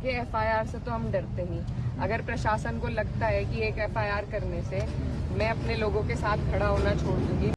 देखिए, एफआईआर से तो हम डरते नहीं। अगर प्रशासन को लगता है कि एक एफआईआर करने से मैं अपने लोगों के साथ खड़ा होना छोड़ दूंगी।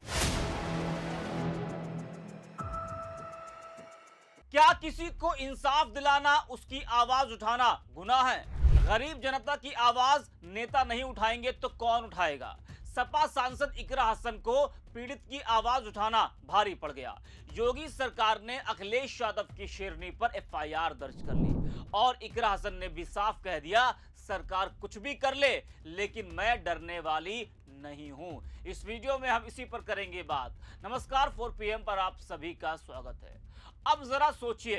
क्या किसी को इंसाफ दिलाना, उसकी आवाज उठाना गुनाह है? गरीब जनता की आवाज नेता नहीं उठाएंगे तो कौन उठाएगा? सपा सांसद इकरा हसन को पीड़ित की आवाज उठाना भारी पड़ गया। योगी सरकार ने अखिलेश यादव की शेरनी पर एफआईआर दर्ज कर ली और इकरा हसन ने भी साफ कह दिया, सरकार कुछ भी कर ले लेकिन मैं डरने वाली नहीं हूं। इस वीडियो में हम इसी पर करेंगे बात। नमस्कार, 4 PM पर आप सभी का स्वागत है। अब जरा सोचिए,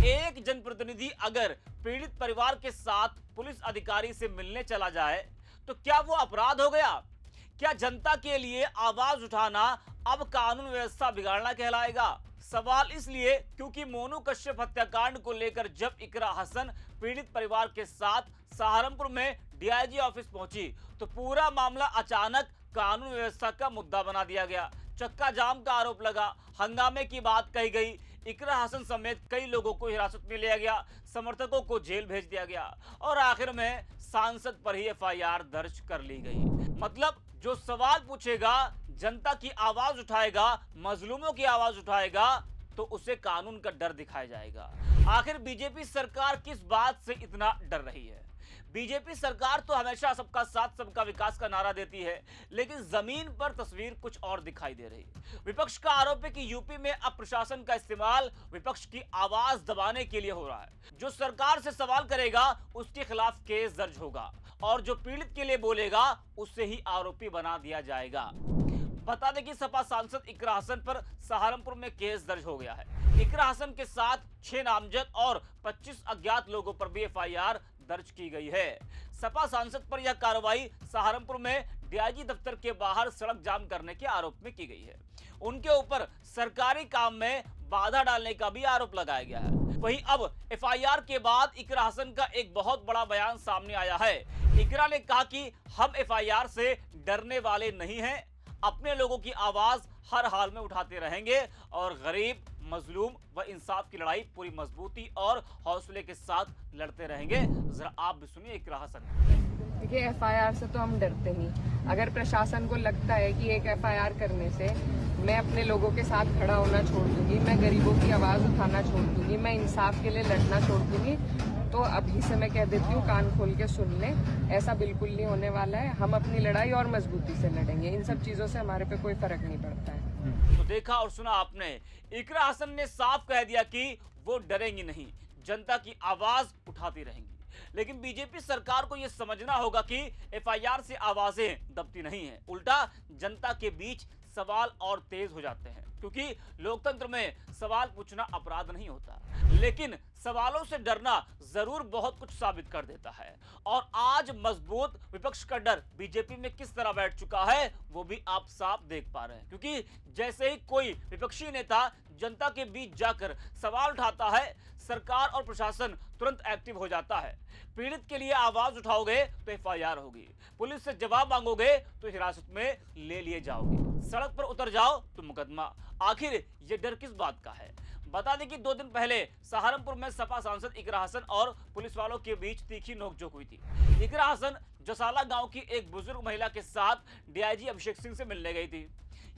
एक जनप्रतिनिधि अगर पीड़ित परिवार के साथ पुलिस अधिकारी से मिलने चला जाए तो क्या वो अपराध हो गया? क्या जनता के लिए आवाज उठाना अब कानून व्यवस्था बिगाड़ना कहलाएगा? सवाल इसलिए क्योंकि मोनू कश्यप हत्याकांड को लेकर जब इकरा हसन पीड़ित परिवार के साथ सहारनपुर में डीआईजी ऑफिस पहुंची तो पूरा मामला अचानक कानून व्यवस्था का मुद्दा बना दिया गया। चक्का जाम का आरोप लगा, हंगामे की बात कही गई, इकरा हसन समेत कई लोगों को हिरासत में लिया गया, समर्थकों को जेल भेज दिया गया और आखिर में सांसद पर ही एफआईआर दर्ज कर ली गई। मतलब जो सवाल पूछेगा, जनता की आवाज उठाएगा, मजलूमों की आवाज उठाएगा तो उसे कानून का डर दिखाया जाएगा। आखिर बीजेपी सरकार किस बात से इतना डर रही है? बीजेपी सरकार तो हमेशा सबका साथ सबका विकास का नारा देती है, लेकिन जमीन पर तस्वीर कुछ और दिखाई दे रही है। विपक्ष का आरोप है कि यूपी में अब प्रशासन का इस्तेमाल विपक्ष की आवाज दबाने के लिए हो रहा है। जो सरकार से सवाल करेगा उसके खिलाफ केस दर्ज होगा और जो पीड़ित के लिए बोलेगा उससे ही आरोपी बना दिया जाएगा। बता दें कि सपा सांसद इकरा हसन पर सहारनपुर में केस दर्ज हो गया है। इकरा हसन के साथ 6 नामजद और 25 अज्ञात लोगों पर भी एफआईआर दर्ज की गई है। सपा सांसद पर यह कार्रवाई सहारनपुर में डीआईजी दफ्तर के बाहर सड़क जाम करने के आरोप में की गई है। उनके ऊपर सरकारी काम में बाधा डालने का भी आरोप लगाया गया है। वहीं अब एफआईआर के बाद इकरा हसन का एक बहुत बड़ा बयान सामने आया है। इकरा ने कहा कि हम एफआईआर से डरने वाले नहीं हैं, अपने लोगों की आवाज हर हाल में उठाते रहेंगे और गरीब, मजलूम व इंसाफ की लड़ाई पूरी मजबूती और हौसले के साथ लड़ते रहेंगे। जरा आप भी सुनिए इकरा हसन। देखिए, एफआईआर से तो हम डरते नहीं। अगर प्रशासन को लगता है कि एक एफआईआर करने से मैं अपने लोगों के साथ खड़ा होना छोड़ दूंगी, मैं गरीबों की आवाज उठाना छोड़ दूंगी, मैं इंसाफ के लिए लड़ना छोड़ दूंगी, तो अभी से मैं कह देती हूँ, कान खोल के सुन लें, ऐसा बिल्कुल नहीं होने वाला है। हम अपनी लड़ाई और मजबूती से लड़ेंगे। इन सब चीजों से हमारे पे कोई फर्क नहीं पड़ता है। तो देखा और सुना आपने, इकरा हसन ने साफ कह दिया कि वो डरेंगी नहीं, जनता की आवाज उठाती रहेंगी। लेकिन बीजेपी सरकार को यह समझना होगा कि एफआईआर से आवाजें दबती नहीं है, उल्टा जनता के बीच सवाल और तेज हो जाते हैं। क्योंकि लोकतंत्र में सवाल पूछना अपराध नहीं होता, लेकिन सवालों से डरना जरूर बहुत कुछ साबित कर देता है। और आज मजबूत विपक्ष का डर बीजेपी में किस तरह बैठ चुका है वो भी आप साफ देख पा रहे हैं। क्योंकि जैसे ही कोई विपक्षी नेता जनता के बीच जाकर सवाल उठाता है, सरकार और प्रशासन तुरंत एक्टिव हो जाता है। पीड़ित के लिए आवाज उठाओगे तो एफआईआर होगी, पुलिस से जवाब मांगोगे तो हिरासत में ले लिए जाओगे, सड़क पर उतर जाओ तो मुकदमा। आखिर ये डर किस बात का है? बता दें कि 2 दिन पहले सहारनपुर में सपा सांसद इकरा हसन और पुलिस वालों के बीच तीखी नोकझोंक हुई थी। इकरा हसन जसाला गांव की एक बुजुर्ग महिला के साथ डीआईजी अभिषेक सिंह से मिलने गई थी।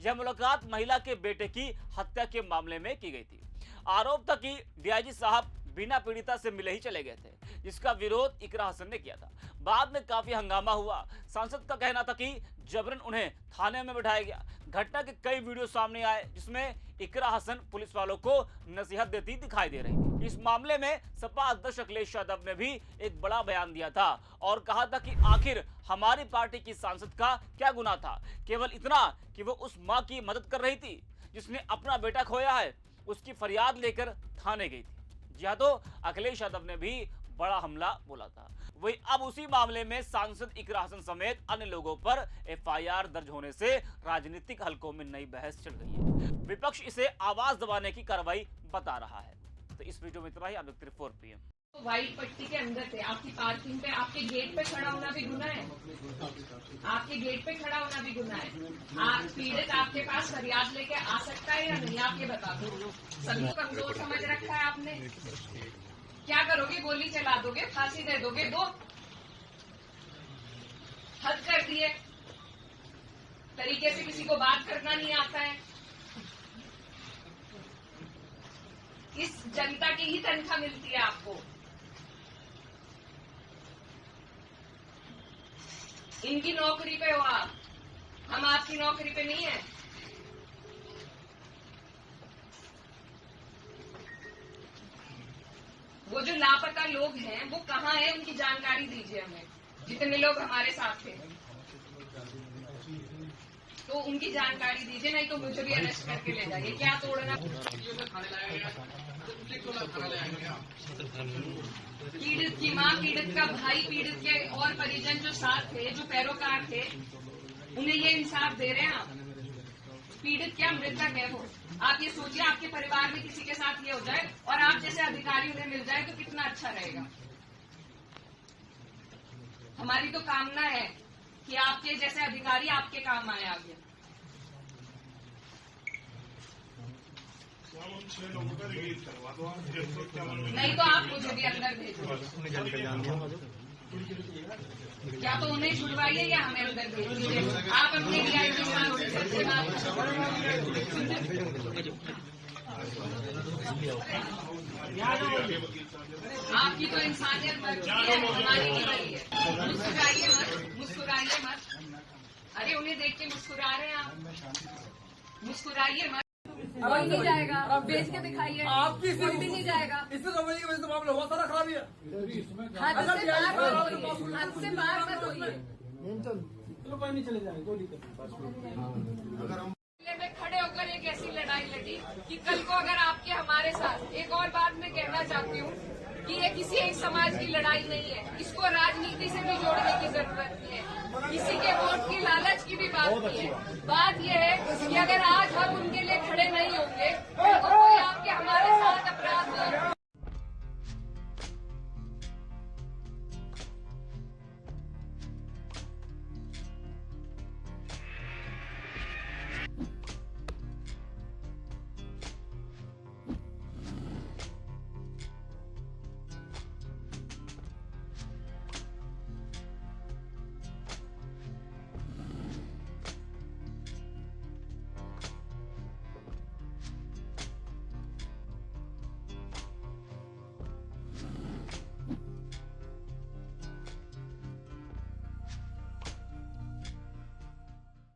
यह मुलाकात महिला के बेटे की हत्या के मामले में की गई थी। आरोप था कि डीआईजी साहब बिना पीड़िता से मिले ही चले गए थे, जिसका विरोध इकरा हसन ने किया था। बाद में काफी हंगामा हुआ। सांसद का कहना था कि जबरन उन्हें थाने में बिठाया गया। घटना के कई वीडियो सामने आए जिसमें इकरा हसन पुलिस वालों को नसीहत देती दिखाई दे रही थी। इस मामले में सपा अध्यक्ष अखिलेश यादव ने भी एक बड़ा बयान दिया था और कहा था कि आखिर हमारी पार्टी की सांसद का क्या गुनाह था, केवल इतना कि वो उस मां की मदद कर रही थी जिसने अपना बेटा खोया है, उसकी फरियाद लेकर थाने गई थी। जी हाँ, तो अखिलेश यादव ने भी बड़ा हमला बोला था। वही अब उसी मामले में सांसद इकरा हसन समेत अन्य लोगों पर एफआईआर दर्ज होने से राजनीतिक हलकों में नई बहस चल गई है। विपक्ष इसे आवाज दबाने की कार्रवाई बता रहा है। तो इस वीडियो में इतना ही। आप देखते रहिए 4 PM। व्हाइट पट्टी के अंदर थे, आपकी पार्किंग पे, आपके गेट पे खड़ा होना भी गुनाह है। आपके गेट पे खड़ा होना भी गुनाह है। पीड़ित आपके पास फरियाद लेके आ सकता है या नहीं, आप ये बता दो। सभी कमजोर समझ रखा है आपने। क्या करोगे? गोली चला दोगे? फांसी दे दोगे? दो, हद कर दिए। तरीके से किसी को बात करना नहीं आता है। इस जनता की ही तनख्वाह मिलती है आपको। इनकी नौकरी पे हो आप, हम आपकी नौकरी पे नहीं है। वो जो लापता लोग हैं वो कहाँ हैं, उनकी जानकारी दीजिए हमें। जितने लोग हमारे साथ थे तो उनकी जानकारी दीजिए, नहीं तो मुझे भी अरेस्ट करके ले जाइए। क्या तोड़ना? पीड़ित की मां, पीड़ित का भाई, पीड़ित के और परिजन जो साथ थे, जो पैरोकार थे, उन्हें ये इंसाफ दे रहे हैं आप? पीड़ित क्या मृतक है वो? आप ये सोचिए, आपके परिवार में किसी के साथ ये हो जाए और आप जैसे अधिकारी उन्हें मिल जाए तो कितना अच्छा रहेगा। हमारी तो कामना है कि आपके जैसे अधिकारी आपके काम आए आगे। 6 लोगों का रिलीज करवा दो। नहीं तो आप मुझे भी अंदर भेजो। या तो उन्हें छुड़वाइए या हमें अंदर भेजिए। आप अपने DI के साथ आपकी तो इंसानियत मर चुकी है, हमारी नहीं मरी है। मुस्कुराइए मत, मुस्कुराइए मत। अरे उन्हें देख के मुस्कुरा रहे हैं आप, मुस्कुराइए मत। कोई नहीं जाएगा, बेच के दिखाइए। आपकी कोई भी नहीं जाएगा। इससे समझ की वजह से मामला हुआ, सारा खराब है। हद से बाहर मत होइए। चलो कोई नहीं, चले जाएंगे, कोई दिक्कत। में खड़े होकर एक ऐसी लड़ाई लड़ी कि कल को अगर आपके हमारे साथ, एक और बात मैं कहना चाहती हूँ कि ये किसी एक समाज की लड़ाई नहीं है। इसको राजनीति से भी जोड़ने की जरूरत नहीं है, किसी के वोट की लालच की भी बात नहीं है। बात यह